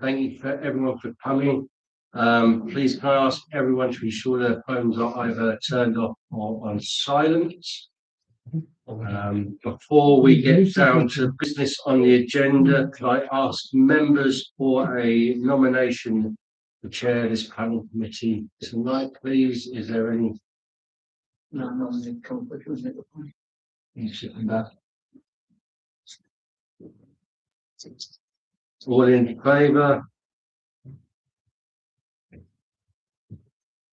Thank you for everyone for coming. Please can I ask everyone to be sure their phones are either turned off or on silent. Before we get down to business on the agenda, could I ask members for a nomination to chair this panel committee tonight, please? Is there any? No, nomination conflict, wasn't it? You sit in that. All in favour?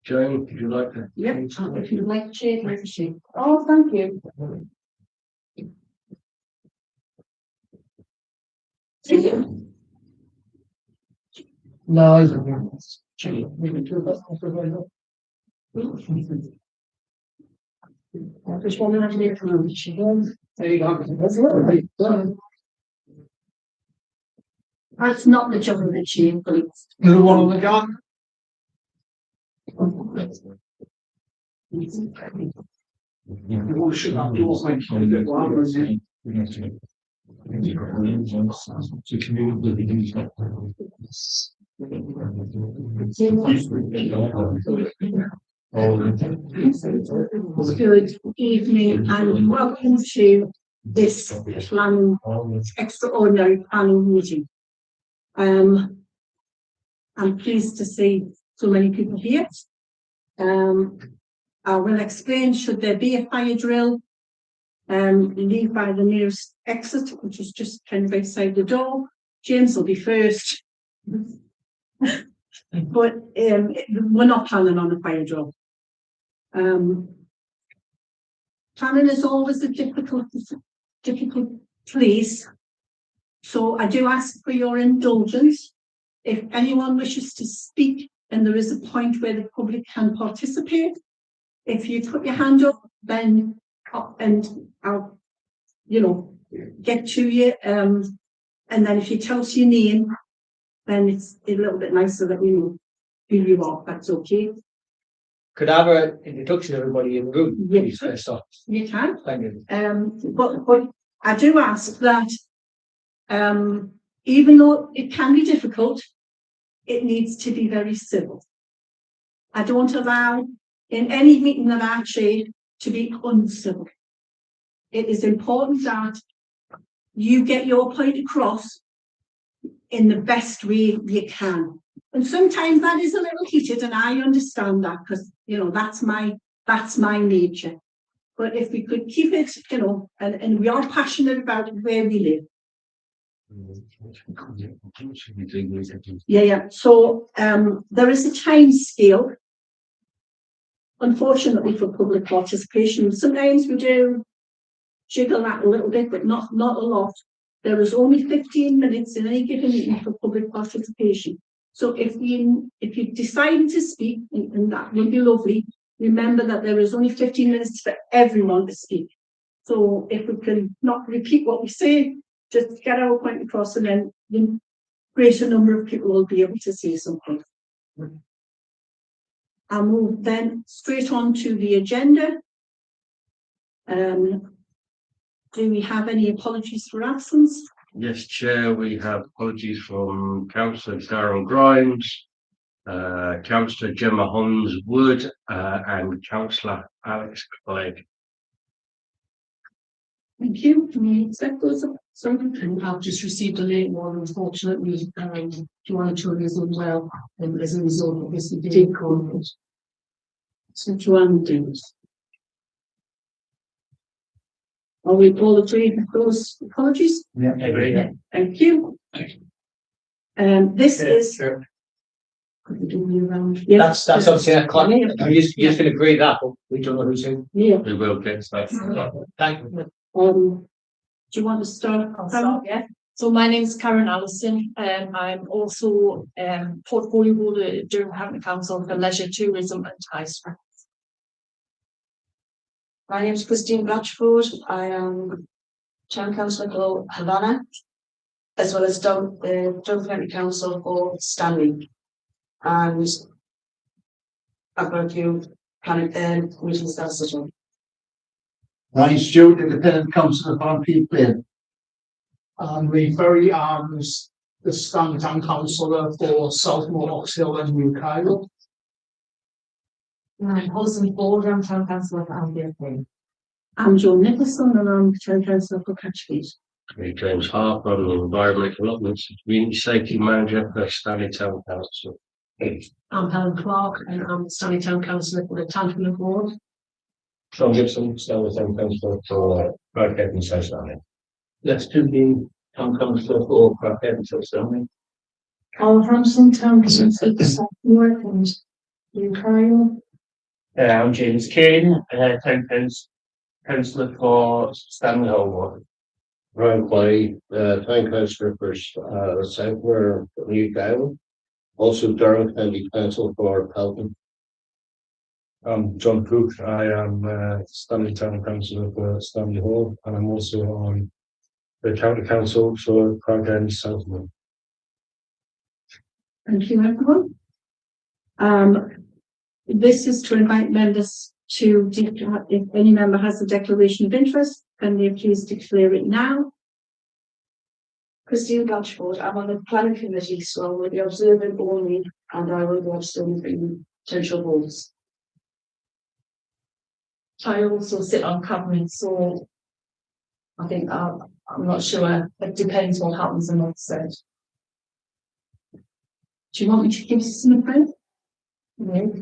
Joan, would you like to? Yep, if you'd like to chair, membership. Oh, thank you. No, I just want to have a connection. there you go. That's not the job of the chief, but it's The one on the gun. You should have yours, thank you. good evening and welcome to this extraordinary planning meeting. I'm pleased to see so many people here. I will explain, should there be a fire drill, leave by the nearest exit, which is just kind of outside the door. James will be first. But we're not planning on a fire drill. Planning is always a difficult place. So I do ask for your indulgence. If anyone wishes to speak and there is a point where the public can participate, if you put your hand up, then and I'll, get to you. And then if you tell us your name, then it's a little bit nicer that we know who you are. That's okay. Could I have an introduction to everybody in the room? Yes, first off. You can. Thank you. But I do ask that even though it can be difficult, it needs to be very civil. I don't allow in any meeting that I chair to be uncivil. It is important that you get your point across in the best way you can. And sometimes that is a little heated, and I understand that because that's my nature. But if we could keep it, and we are passionate about where we live. Yeah. So there is a time scale, unfortunately, for public participation. Sometimes we do jiggle that a little bit, but not a lot. There is only 15 minutes in any given meeting for public participation. So if you decide to speak, and that would be lovely, remember that there is only 15 minutes for everyone to speak. So if we can not repeat what we say, just get our point across, and then the greater number of people will be able to say something. I'll move then straight on to the agenda. Do we have any apologies for absence? Yes, Chair, we have apologies from Councillor Darren Grimes, Councillor Gemma Hons-Wood, and Councillor Alex Clegg. Thank you. Can we accept those? I've just received a late one, unfortunately. One or two of us unwell, and as a result of this, we did call. So Joanne does. Are we all agreed with those apologies? Yeah, I agree. Yeah. Thank you. This is. Sure. Yeah. That's obviously a client. You just can agree that, but we don't know who's who. Yeah. We will get that. Thank you. Do you want to start? I'll start, yeah. So my name is Karen Allison, and I'm also portfolio holder at Durham County Council for Leisure, Tourism and High Street. My name is Christine Blatchford. I am Town Councillor for Havana, as well as Durham County Council for Stanley. And I've got a few meetings that's as well. Ryan Stewart, Independent Councillor for People. And we're very the Stanley Town Councillor for Southmore, Oxhill and New Kyle. I'm Alison Ford, I'm town councillor for Albion. I'm Joe Nicholson and I'm town councillor for Catchgate. James Harper, I'm the Environment Development and Community Safety Manager for Stanley Town Council. I'm Helen Clark and I'm the Stanley Town councillor for the Tankerton Ward. John Gibson, Stanley Town Council for Bradhead and South Stanley. Let's do the town councillor for Bradhead and South Stanley. Carl Hampson, town councillor for Southmore and New Kyle. I'm James Kane, town councillor for Stanley Hall Ward. Ryan Clay, town councillor for Southmere, New Kyle. Also Durham County Council for Pelton. I'm John Cook. I am Stanley Town Councillor for Stanley Hall, and I'm also on the County Council for Bradhead and Southmere. Thank you, everyone. This is to invite members to, if any member has a declaration of interest, can they please declare it now? Christine Blatchford, I'm on the planning committee, so I will be observing only and I will be abstaining from potential votes. I also sit on cabinet, so I think I'm not sure. It depends what happens and what's said. Do you want me to give you some advice? No.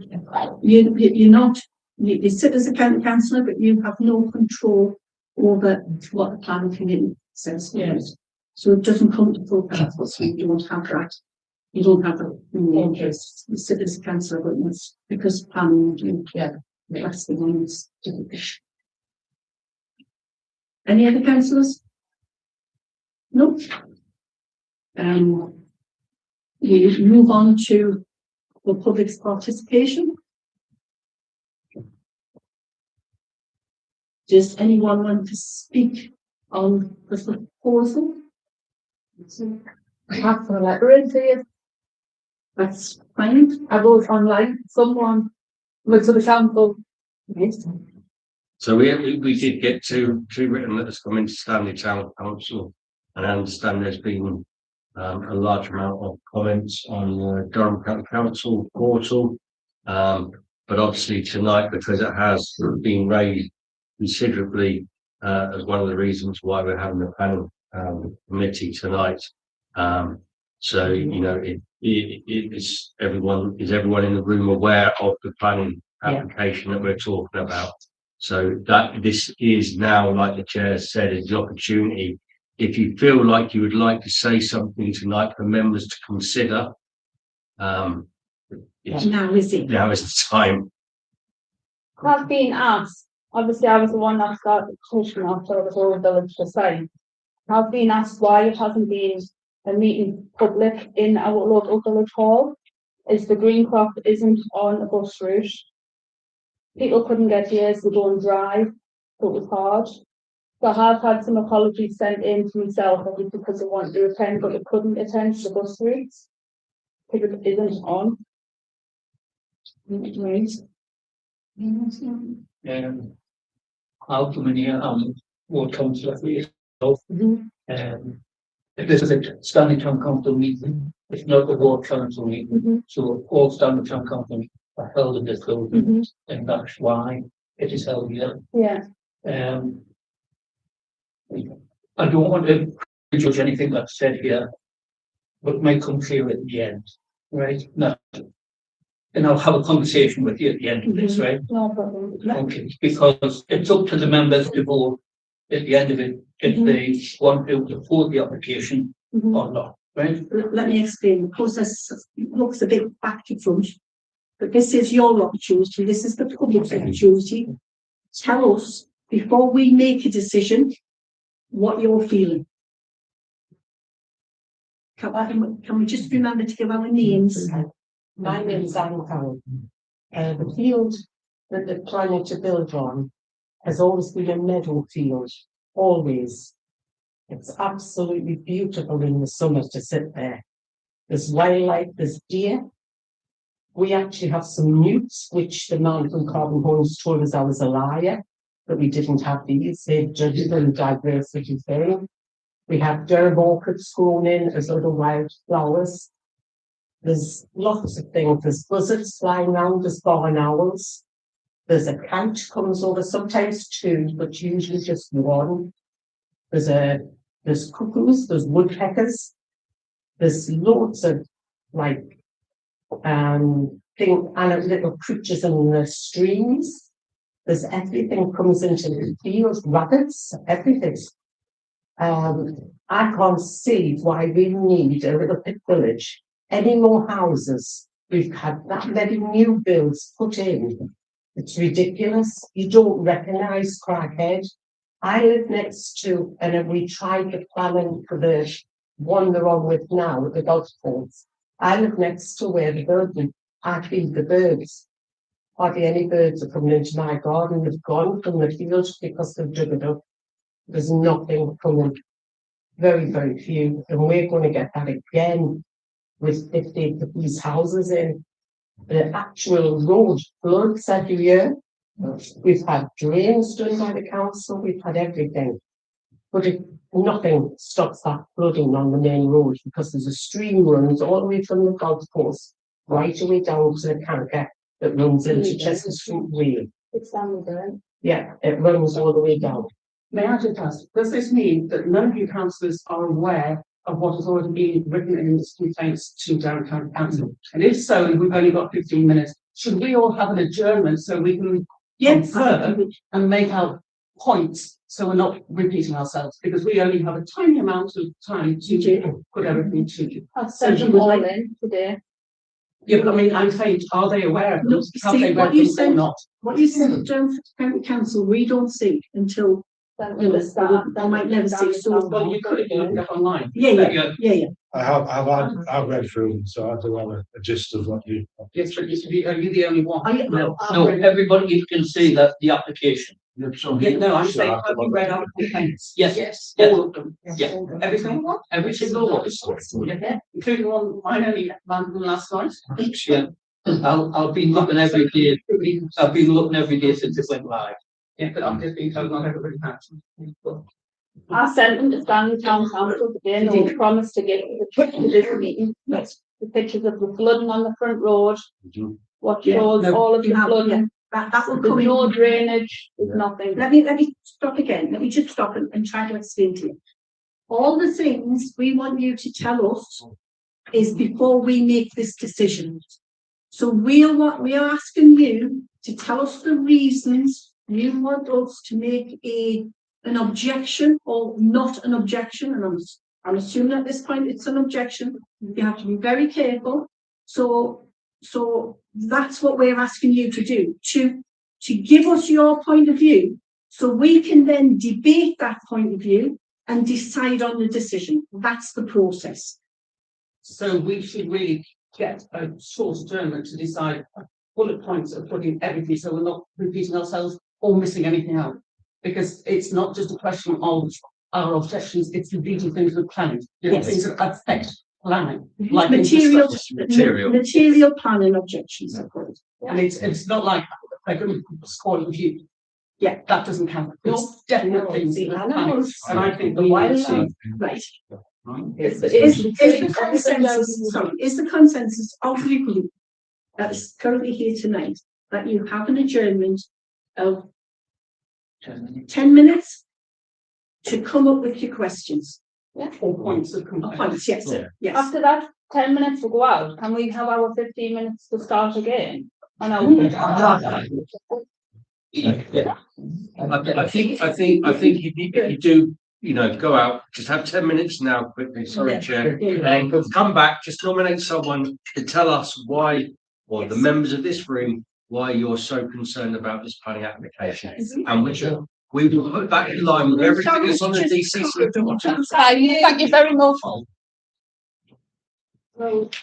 You're not, you sit as a county councillor, but you have no control over what the planning committee says. Yes. So it doesn't come to full council, so you don't have that. You don't have a interest. You sit as a councillor, but it's because planning, that's the ones. Any other councillors? No. We move on to the public's participation. Does anyone want to speak on the proposal? I have a letter in for you. That's fine. I wrote online, someone went to the council. Yes. So we did get two written letters come into Stanley Town Council, and I understand there's been a large amount of comments on the Durham County Council portal. But obviously tonight, because it has been raised considerably as one of the reasons why we're having the panel committee tonight. So you know, is everyone in the room aware of the planning application that we're talking about? So that this is now, like the chair said, is the opportunity. If you feel like you would like to say something tonight for members to consider, Now is it? now is the time. I've been asked, obviously I was the one that started the petition after the whole village to sign. I've been asked why it hasn't been a meeting public in our local village hall. Is the Greencroft isn't on a bus route. People couldn't get here, so they go and drive, so it was hard. So I have had some apologies sent in to myself because I wanted to attend, but I couldn't attend the bus routes because it isn't on. Right. I'll come in here, ward councillor for yourself. This is a Stanley Town Council meeting, it's not a ward council meeting, so all Stanley Town Council meetings are held in this building, and that's why it is held here. Yeah. I don't want to judge anything that's said here, but it may come clear at the end, right? No. And I'll have a conversation with you at the end of this, right? No problem. Okay, because it's up to the members to vote at the end of it, if they want to support the application or not, right? Let me explain. The process looks a bit back to front, but this is your opportunity. This is the public's opportunity. Tell us before we make a decision what you're feeling. Can we just remember to give our names? My name is Anne Carroll. The field that they're planning to build on has always been a meadow field, always. It's absolutely beautiful in the summer to sit there. There's wildlife, there's deer. We actually have some newts, which the man from Carbon Homes told us I was a liar, but we didn't have these. They've judged them diversity thing. We have Durham orchids grown in as other wildflowers. There's lots of things. There's buzzards flying around, there's barn owls. There's a kite comes over, sometimes two, but usually just one. There's cuckoos, there's woodpeckers. There's loads of little creatures in the streams. There's everything comes into the fields, rabbits, everything. I can't see why we need a little pit village. Any more houses? We've had that many new builds put in. It's ridiculous. You don't recognise Craighead. I live next to, and we tried the planning for the one they're on with now, the golf course. I live next to where the birds, I feed the birds. Hardly any birds are coming into my garden. They've gone from the fields because they've dug it up. There's nothing coming. Very, very few. And we're going to get that again with 50 of these houses in. The actual road floods every year. We've had drains done by the council. We've had everything. But nothing stops that flooding on the main road because there's a stream runs all the way from the golf course right away down to the canker that runs into Chester Street Way. It's Stanley there. Yeah, it runs all the way down. May I just ask, does this mean that none of you councillors are aware of what has already been written in this complaints to Durham County Council? And if so, and we've only got 15 minutes, should we all have an adjournment so we can confer and make our points so we're not repeating ourselves? Because we only have a tiny amount of time to put everything to you. I've sent them all in today. Yeah, but I mean, I'm saying, are they aware of this? Have they read them or not? What you said at Durham County Council, we don't see until I might never see. So, Well, you could have looked up online. yeah. I've read through them, so I do have a gist of what you. Yes, but are you the only one? No, everybody can see that the application. Yeah, no, I'm saying, have you read our complaints? Yes. All of them? Yeah. Every single one? Every single one. Yeah. Including one, mine only landed last night. Yeah. I've been looking every day. I've been looking every day since it went live. Yeah, but I'm just being told not everybody has. I sent them to Stanley Town Council today and they promised to get the to this meeting. The pictures of the flooding on the front road. What shows all of the flooding. That will There's come in. no drainage, there's nothing. Let me stop again. Let me just stop and try to explain to you. All the things we want you to tell us is before we make this decision. So we are asking you to tell us the reasons you want us to make an objection or not an objection. And I'm assuming at this point it's an objection. You have to be very careful. So that's what we're asking you to do, to give us your point of view so we can then debate that point of view and decide on the decision. That's the process. So we should really get a short adjournment to decide bullet points of putting everything so we're not repeating ourselves or missing anything out. Because it's not just a question of our objections, it's the beauty things with planning. Yes. Things that affect planning. Like Material planning objections. And it's not like they're going to spoil the view. Yeah, that doesn't count. It's definitely planning. And I think the right. Is the consensus of the group that is currently here tonight that you have an adjournment of 10 minutes to come up with your questions? Yeah. Or points of complaint. Points, yes. Yes. After that 10 minutes to go out, can we have our 15 minutes to start again? I think you do, go out, just have 10 minutes now quickly, sorry, Chair, and come back, just nominate someone to tell us why, or the members of this room, why you're so concerned about this planning application. And we will put that in line with everything that's on the DCC. Thank you very much. Right,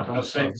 I'll say